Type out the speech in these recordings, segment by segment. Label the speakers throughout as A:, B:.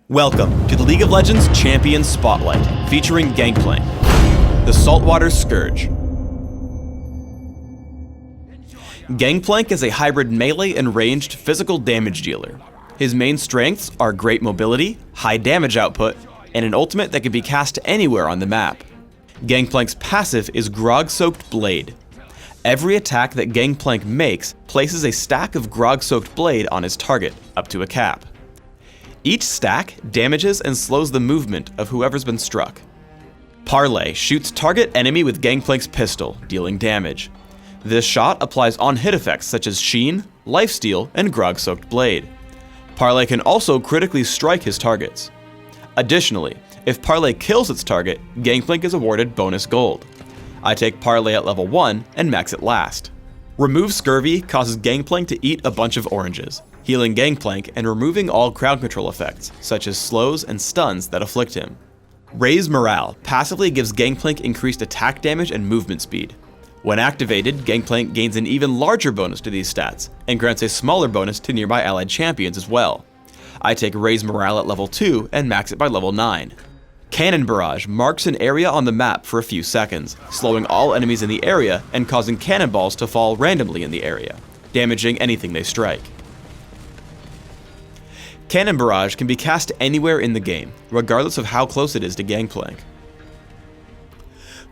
A: Welcome to the League of Legends Champion Spotlight, featuring Gangplank, the Saltwater Scourge. Gangplank is a hybrid melee and ranged physical damage dealer. His main strengths are great mobility, high damage output, and an ultimate that can be cast anywhere on the map. Gangplank's passive is Grog-Soaked Blade. Every attack that Gangplank makes places a stack of Grog-Soaked Blade on his target, up to a cap. Each stack damages and slows the movement of whoever's been struck. Parley shoots target enemy with Gangplank's pistol, dealing damage. This shot applies on-hit effects such as Sheen, Lifesteal, and Grog-Soaked Blade. Parley can also critically strike his targets. Additionally, if Parley kills its target, Gangplank is awarded bonus gold. I take Parley at level 1 and max it last. Remove Scurvy causes Gangplank to eat a bunch of oranges, healing Gangplank and removing all crowd control effects, such as slows and stuns that afflict him. Raise Morale passively gives Gangplank increased attack damage and movement speed. When activated, Gangplank gains an even larger bonus to these stats, and grants a smaller bonus to nearby allied champions as well. I take Raise Morale at level 2 and max it by level 9. Cannon Barrage marks an area on the map for a few seconds, slowing all enemies in the area and causing cannonballs to fall randomly in the area, damaging anything they strike. Cannon Barrage can be cast anywhere in the game, regardless of how close it is to Gangplank.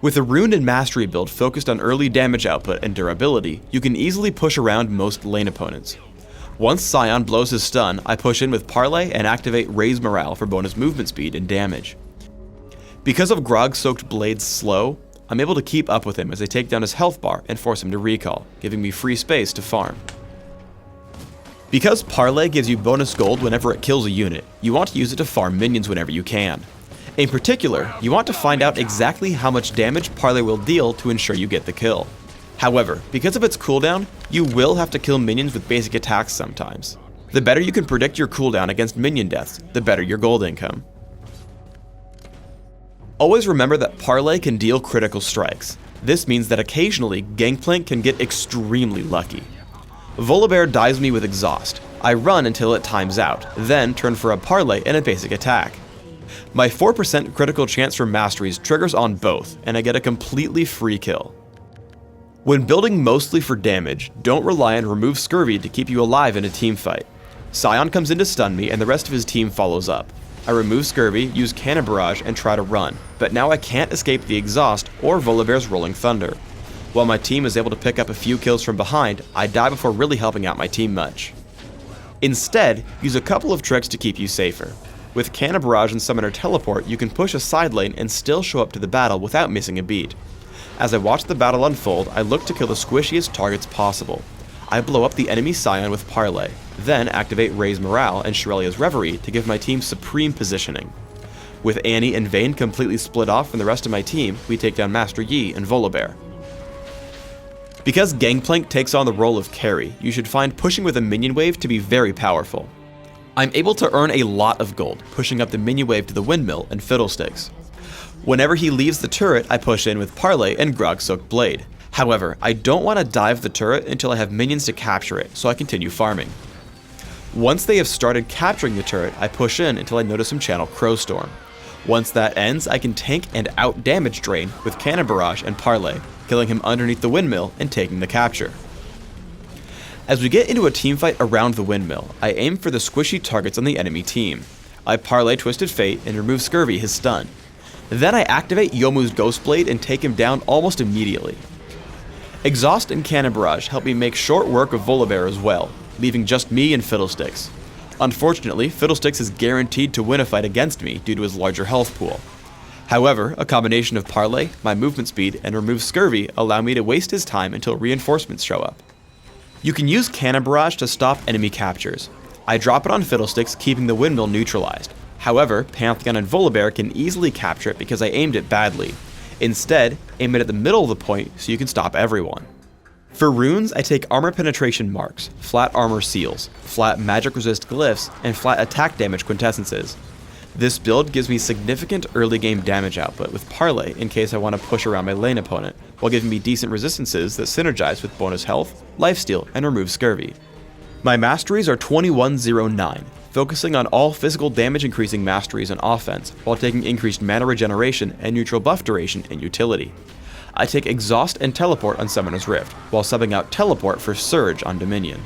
A: With a Rune and Mastery build focused on early damage output and durability, you can easily push around most lane opponents. Once Scion blows his stun, I push in with Parley and activate Raise Morale for bonus movement speed and damage. Because of Grog-Soaked Blade's slow, I'm able to keep up with him as I take down his health bar and force him to recall, giving me free space to farm. Because Parley gives you bonus gold whenever it kills a unit, you want to use it to farm minions whenever you can. In particular, you want to find out exactly how much damage Parley will deal to ensure you get the kill. However, because of its cooldown, you will have to kill minions with basic attacks sometimes. The better you can predict your cooldown against minion deaths, the better your gold income. Always remember that Parley can deal critical strikes. This means that occasionally, Gangplank can get extremely lucky. Volibear dives me with Exhaust. I run until it times out, then turn for a Parley and a basic attack. My 4% critical chance for Masteries triggers on both, and I get a completely free kill. When building mostly for damage, don't rely on Remove Scurvy to keep you alive in a team fight. Scion comes in to stun me and the rest of his team follows up. I remove Scurvy, use Cannon Barrage, and try to run, but now I can't escape the Exhaust or Volibear's Rolling Thunder. While my team is able to pick up a few kills from behind, I die before really helping out my team much. Instead, use a couple of tricks to keep you safer. With Cannon Barrage and Summoner Teleport, you can push a side lane and still show up to the battle without missing a beat. As I watch the battle unfold, I look to kill the squishiest targets possible. I blow up the enemy Scion with Parley, then activate Raise Morale and Shurelya's Reverie to give my team supreme positioning. With Annie and Vayne completely split off from the rest of my team, we take down Master Yi and Volibear. Because Gangplank takes on the role of carry, you should find pushing with a minion wave to be very powerful. I'm able to earn a lot of gold, pushing up the minion wave to the windmill and Fiddlesticks. Whenever he leaves the turret, I push in with Parley and Grog-Soaked Blade. However, I don't want to dive the turret until I have minions to capture it, so I continue farming. Once they have started capturing the turret, I push in until I notice him channel Crowstorm. Once that ends, I can tank and out-damage drain with Cannon Barrage and Parley, killing him underneath the windmill and taking the capture. As we get into a teamfight around the windmill, I aim for the squishy targets on the enemy team. I Parley Twisted Fate and remove Scurvy his stun. Then I activate Youmuu's Ghostblade and take him down almost immediately. Exhaust and Cannon Barrage help me make short work of Volibear as well, leaving just me and Fiddlesticks. Unfortunately, Fiddlesticks is guaranteed to win a fight against me due to his larger health pool. However, a combination of Parley, my movement speed, and remove Scurvy allow me to waste his time until reinforcements show up. You can use Cannon Barrage to stop enemy captures. I drop it on Fiddlesticks, keeping the windmill neutralized. However, Pantheon and Volibear can easily capture it because I aimed it badly. Instead, aim it at the middle of the point so you can stop everyone. For runes, I take Armor Penetration Marks, Flat Armor Seals, Flat Magic Resist Glyphs, and Flat Attack Damage Quintessences. This build gives me significant early game damage output with Parley in case I want to push around my lane opponent, while giving me decent resistances that synergize with bonus health, lifesteal, and remove Scurvy. My masteries are 2109, focusing on all physical damage increasing masteries on offense, while taking increased mana regeneration and neutral buff duration in utility. I take Exhaust and Teleport on Summoner's Rift, while subbing out Teleport for Surge on Dominion.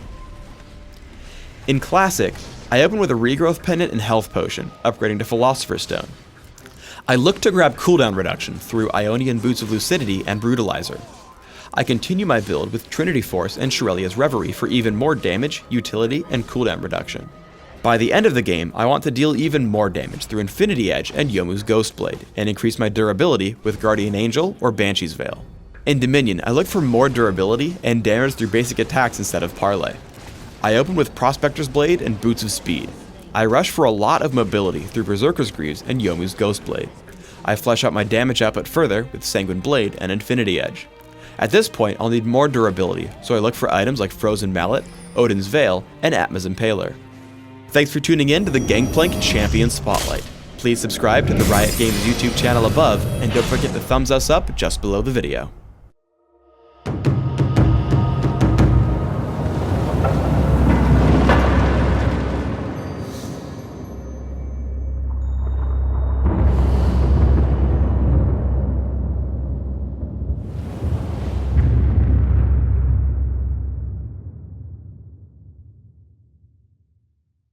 A: In Classic, I open with a Regrowth Pendant and Health Potion, upgrading to Philosopher's Stone. I look to grab cooldown reduction through Ionian Boots of Lucidity and Brutalizer. I continue my build with Trinity Force and Shurelia's Reverie for even more damage, utility, and cooldown reduction. By the end of the game, I want to deal even more damage through Infinity Edge and Yomu's Ghostblade, and increase my durability with Guardian Angel or Banshee's Veil. In Dominion, I look for more durability and damage through basic attacks instead of Parlay. I open with Prospector's Blade and Boots of Speed. I rush for a lot of mobility through Berserker's Greaves and Yomu's Ghostblade. I flesh out my damage output further with Sanguine Blade and Infinity Edge. At this point, I'll need more durability, so I look for items like Frozen Mallet, Odin's Veil, and Atma's Impaler. Thanks for tuning in to the Gangplank Champion Spotlight. Please subscribe to the Riot Games YouTube channel above, and don't forget to thumbs us up just below the video.